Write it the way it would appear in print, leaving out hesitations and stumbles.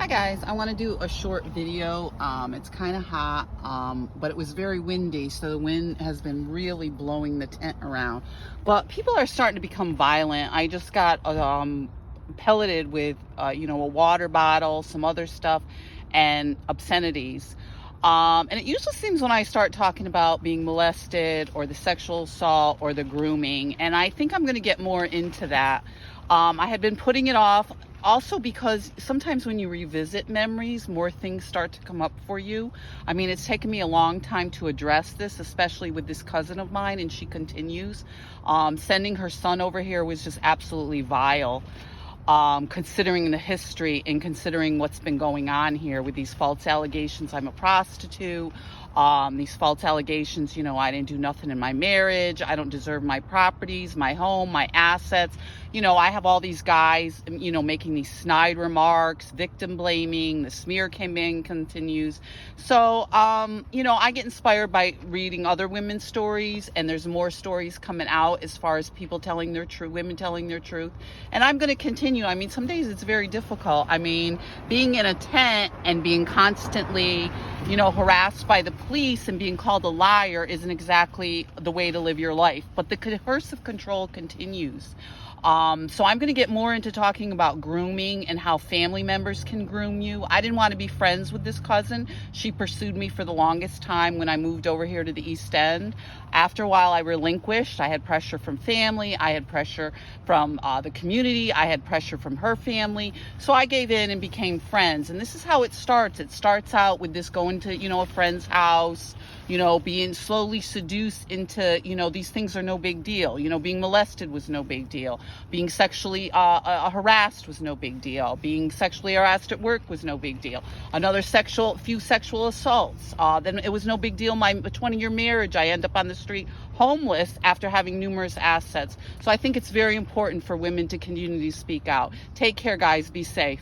Hi guys, I want to do a short video. It's kind of hot, but it was very windy, so the wind has been really blowing the tent around. But people are starting to become violent. I just got pelleted with, a water bottle, some other stuff, and obscenities. And it usually seems when I start talking about being molested or the sexual assault or the grooming, and I think I'm going to get more into that. I had been putting it off also because sometimes when you revisit memories, more things start to come up for you. I mean, it's taken me a long time to address this, especially with this cousin of mine, and she continues. Sending her son over here was just absolutely vile. Considering the history and considering what's been going on here with these false allegations I'm a prostitute, these false allegations, I didn't do nothing in my marriage, I don't deserve my properties, my home, my assets. I have all these guys, making these snide remarks, victim blaming, the smear campaign continues. So, I get inspired by reading other women's stories, and there's more stories coming out as far as people telling their truth, women telling their truth. And I'm going to continue. I mean, some days it's very difficult. I mean, being in a tent and being constantly, harassed by the police and being called a liar isn't exactly the way to live your life. But the coercive control continues. So I'm going to get more into talking about grooming and how family members can groom you. I didn't want to be friends with this cousin. She pursued me for the longest time when I moved over here to the East End. After a while, I relinquished. I had pressure from family. I had pressure from the community. I had pressure from her family. So I gave in and became friends. And this is how it starts. It starts out with this going to, a friend's house, being slowly seduced into, these things are no big deal. Being molested was no big deal. Being sexually harassed was no big deal. Being sexually harassed at work was no big deal. Few sexual assaults. Then it was no big deal. My 20-year marriage, I end up on the street homeless after having numerous assets. So I think it's very important for women to continue to speak out. Take care, guys. Be safe.